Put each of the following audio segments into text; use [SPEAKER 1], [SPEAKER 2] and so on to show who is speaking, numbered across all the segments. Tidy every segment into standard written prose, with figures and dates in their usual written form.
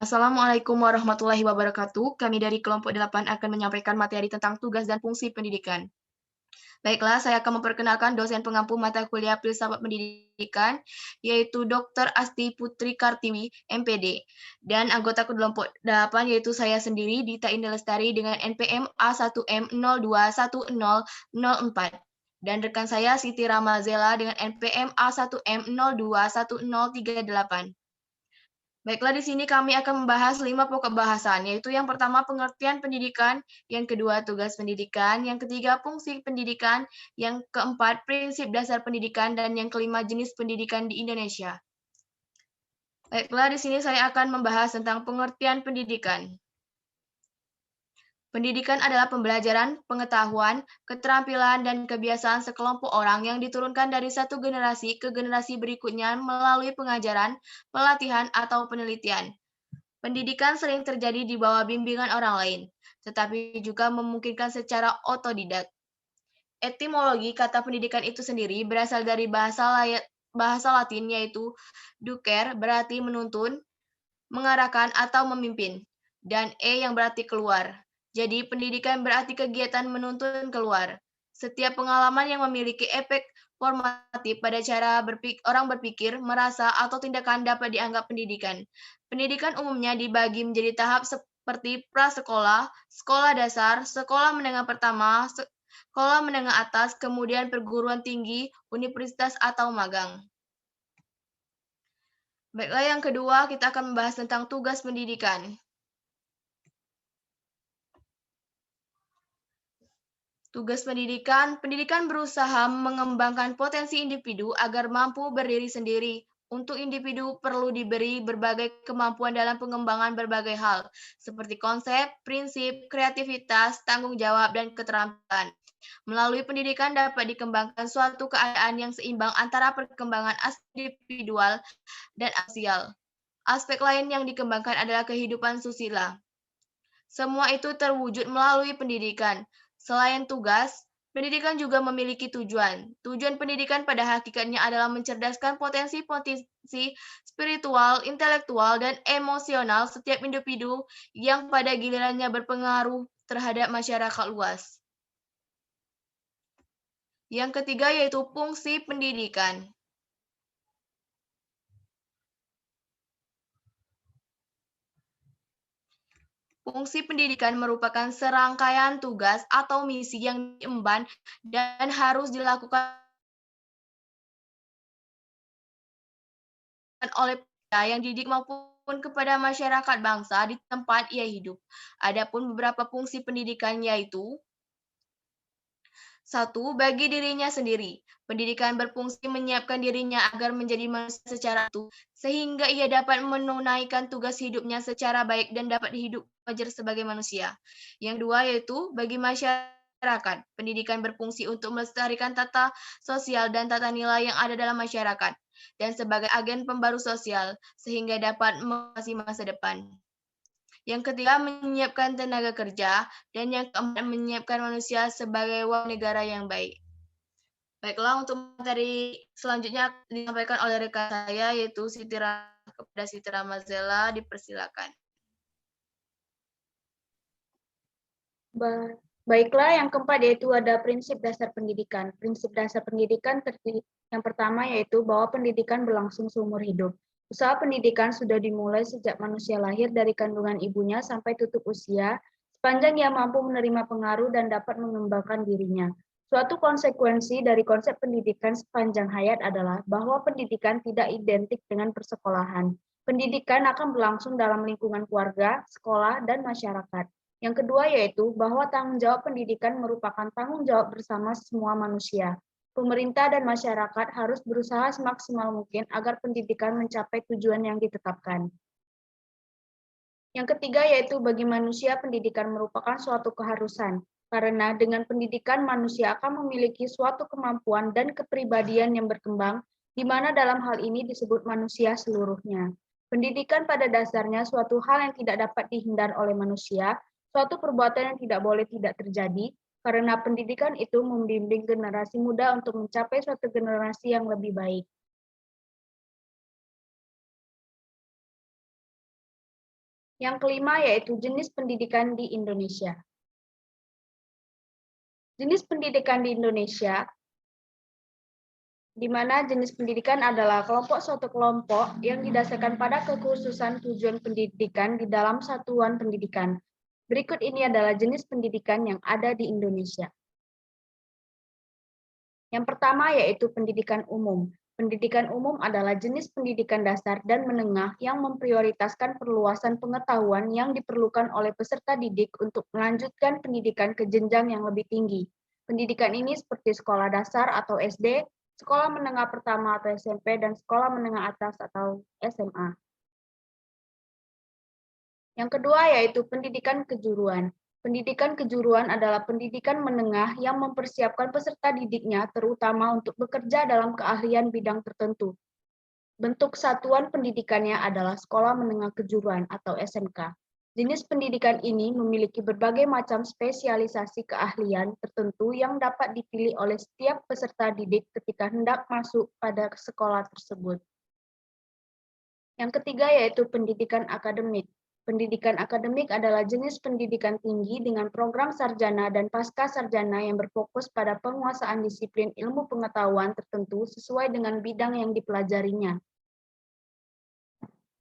[SPEAKER 1] Assalamualaikum warahmatullahi wabarakatuh. Kami dari kelompok 8 akan menyampaikan materi tentang tugas dan fungsi pendidikan. Baiklah, saya akan memperkenalkan dosen pengampu mata kuliah Filsafat Pendidikan, yaitu Dr. Asti Putri Kartiwi, MPD. Dan anggota kelompok 8 yaitu saya sendiri, Dita Indah Lestari dengan NPM A1M021004. Dan rekan saya Siti Ramazela dengan NPM A1M021038. Baiklah, di sini kami akan membahas 5 pokok bahasan, yaitu yang pertama pengertian pendidikan, yang kedua tugas pendidikan, yang ketiga fungsi pendidikan, yang keempat prinsip dasar pendidikan, dan yang kelima jenis pendidikan di Indonesia. Baiklah, di sini saya akan membahas tentang pengertian pendidikan. Pendidikan adalah pembelajaran, pengetahuan, keterampilan, dan kebiasaan sekelompok orang yang diturunkan dari satu generasi ke generasi berikutnya melalui pengajaran, pelatihan, atau penelitian. Pendidikan sering terjadi di bawah bimbingan orang lain, tetapi juga memungkinkan secara otodidak. Etimologi kata pendidikan itu sendiri berasal dari bahasa Latin yaitu ducer berarti menuntun, mengarahkan atau memimpin, dan yang berarti keluar. Jadi pendidikan berarti kegiatan menuntun keluar. Setiap pengalaman yang memiliki efek formatif pada cara orang berpikir, merasa, atau tindakan dapat dianggap pendidikan. Pendidikan umumnya dibagi menjadi tahap seperti prasekolah, sekolah dasar, sekolah menengah pertama, sekolah menengah atas, kemudian perguruan tinggi, universitas, atau magang. Baiklah, yang kedua kita akan membahas tentang tugas pendidikan. Tugas pendidikan, pendidikan berusaha mengembangkan potensi individu agar mampu berdiri sendiri. Untuk individu perlu diberi berbagai kemampuan dalam pengembangan berbagai hal, seperti konsep, prinsip, kreativitas, tanggung jawab, dan keterampilan. Melalui pendidikan dapat dikembangkan suatu keadaan yang seimbang antara perkembangan individual dan sosial. Aspek lain yang dikembangkan adalah kehidupan susila. Semua itu terwujud melalui pendidikan. Selain tugas, pendidikan juga memiliki tujuan. Tujuan pendidikan pada hakikatnya adalah mencerdaskan potensi-potensi spiritual, intelektual, dan emosional setiap individu yang pada gilirannya berpengaruh terhadap masyarakat luas. Yang ketiga yaitu fungsi pendidikan. Fungsi pendidikan merupakan serangkaian tugas atau misi yang diemban dan harus dilakukan oleh yang didik maupun kepada masyarakat bangsa di tempat ia hidup. Adapun beberapa fungsi pendidikan yaitu: 1. Bagi dirinya sendiri. Pendidikan berfungsi menyiapkan dirinya agar menjadi manusia secara utuh, sehingga ia dapat menunaikan tugas hidupnya secara baik dan dapat hidup wajar sebagai manusia. Yang dua yaitu bagi masyarakat. Pendidikan berfungsi untuk melestarikan tata sosial dan tata nilai yang ada dalam masyarakat, dan sebagai agen pembaru sosial, sehingga dapat mengawasi masa depan. Yang ketiga, menyiapkan tenaga kerja. Dan yang keempat, menyiapkan manusia sebagai warga negara yang baik. Baiklah, untuk materi selanjutnya disampaikan oleh rekan saya, yaitu kepada Siti Ramazela, dipersilakan.
[SPEAKER 2] Baiklah, yang keempat yaitu ada prinsip dasar pendidikan. Prinsip dasar pendidikan yang pertama yaitu bahwa pendidikan berlangsung seumur hidup. Usaha pendidikan sudah dimulai sejak manusia lahir dari kandungan ibunya sampai tutup usia, sepanjang ia mampu menerima pengaruh dan dapat mengembangkan dirinya. Suatu konsekuensi dari konsep pendidikan sepanjang hayat adalah bahwa pendidikan tidak identik dengan persekolahan. Pendidikan akan berlangsung dalam lingkungan keluarga, sekolah, dan masyarakat. Yang kedua yaitu bahwa tanggung jawab pendidikan merupakan tanggung jawab bersama semua manusia. Pemerintah dan masyarakat harus berusaha semaksimal mungkin agar pendidikan mencapai tujuan yang ditetapkan. Yang ketiga yaitu bagi manusia pendidikan merupakan suatu keharusan, karena dengan pendidikan manusia akan memiliki suatu kemampuan dan kepribadian yang berkembang, di mana dalam hal ini disebut manusia seluruhnya. Pendidikan pada dasarnya suatu hal yang tidak dapat dihindar oleh manusia, suatu perbuatan yang tidak boleh tidak terjadi, karena pendidikan itu membimbing generasi muda untuk mencapai suatu generasi yang lebih baik. Yang kelima yaitu jenis pendidikan di Indonesia. Jenis pendidikan di Indonesia, di mana jenis pendidikan adalah suatu kelompok yang didasarkan pada kekhususan tujuan pendidikan di dalam satuan pendidikan. Berikut ini adalah jenis pendidikan yang ada di Indonesia. Yang pertama yaitu pendidikan umum. Pendidikan umum adalah jenis pendidikan dasar dan menengah yang memprioritaskan perluasan pengetahuan yang diperlukan oleh peserta didik untuk melanjutkan pendidikan ke jenjang yang lebih tinggi. Pendidikan ini seperti sekolah dasar atau SD, sekolah menengah pertama atau SMP, dan sekolah menengah atas atau SMA. Yang kedua yaitu pendidikan kejuruan. Pendidikan kejuruan adalah pendidikan menengah yang mempersiapkan peserta didiknya terutama untuk bekerja dalam keahlian bidang tertentu. Bentuk satuan pendidikannya adalah sekolah menengah kejuruan atau SMK. Jenis pendidikan ini memiliki berbagai macam spesialisasi keahlian tertentu yang dapat dipilih oleh setiap peserta didik ketika hendak masuk pada sekolah tersebut. Yang ketiga yaitu pendidikan akademik. Pendidikan akademik adalah jenis pendidikan tinggi dengan program sarjana dan pasca sarjana yang berfokus pada penguasaan disiplin ilmu pengetahuan tertentu sesuai dengan bidang yang dipelajarinya.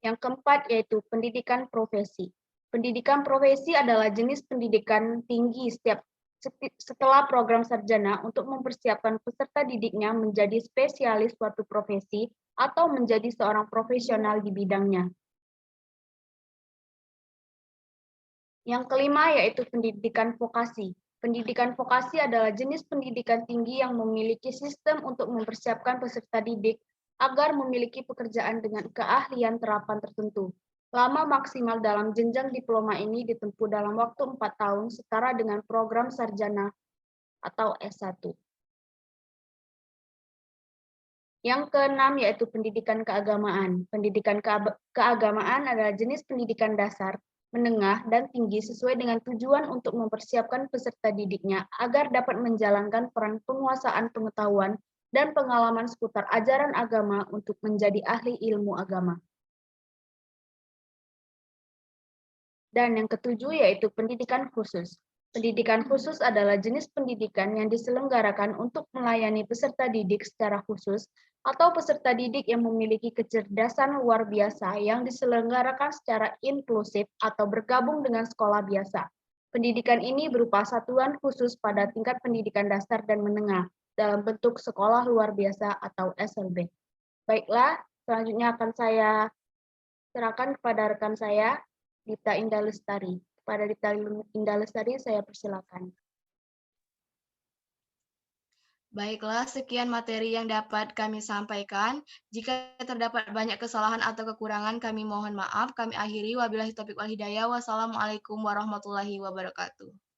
[SPEAKER 2] Yang keempat yaitu pendidikan profesi. Pendidikan profesi adalah jenis pendidikan tinggi setelah program sarjana untuk mempersiapkan peserta didiknya menjadi spesialis suatu profesi atau menjadi seorang profesional di bidangnya. Yang kelima yaitu pendidikan vokasi. Pendidikan vokasi adalah jenis pendidikan tinggi yang memiliki sistem untuk mempersiapkan peserta didik agar memiliki pekerjaan dengan keahlian terapan tertentu. Lama maksimal dalam jenjang diploma ini ditempuh dalam waktu 4 tahun setara dengan program sarjana atau S1. Yang keenam yaitu pendidikan keagamaan. Pendidikan keagamaan adalah jenis pendidikan dasar, menengah, dan tinggi sesuai dengan tujuan untuk mempersiapkan peserta didiknya agar dapat menjalankan peran penguasaan pengetahuan dan pengalaman seputar ajaran agama untuk menjadi ahli ilmu agama. Dan yang ketujuh yaitu pendidikan khusus. Pendidikan khusus adalah jenis pendidikan yang diselenggarakan untuk melayani peserta didik secara khusus atau peserta didik yang memiliki kecerdasan luar biasa yang diselenggarakan secara inklusif atau bergabung dengan sekolah biasa. Pendidikan ini berupa satuan khusus pada tingkat pendidikan dasar dan menengah dalam bentuk sekolah luar biasa atau SLB. Baiklah, selanjutnya akan saya serahkan kepada rekan saya, Dita Indah Lestari. Kepada Dita Indah Lestari, saya persilakan.
[SPEAKER 1] Baiklah, sekian materi yang dapat kami sampaikan. Jika terdapat banyak kesalahan atau kekurangan, kami mohon maaf. Kami akhiri. Wabillahi taufiq wal hidayah. Wassalamualaikum warahmatullahi wabarakatuh.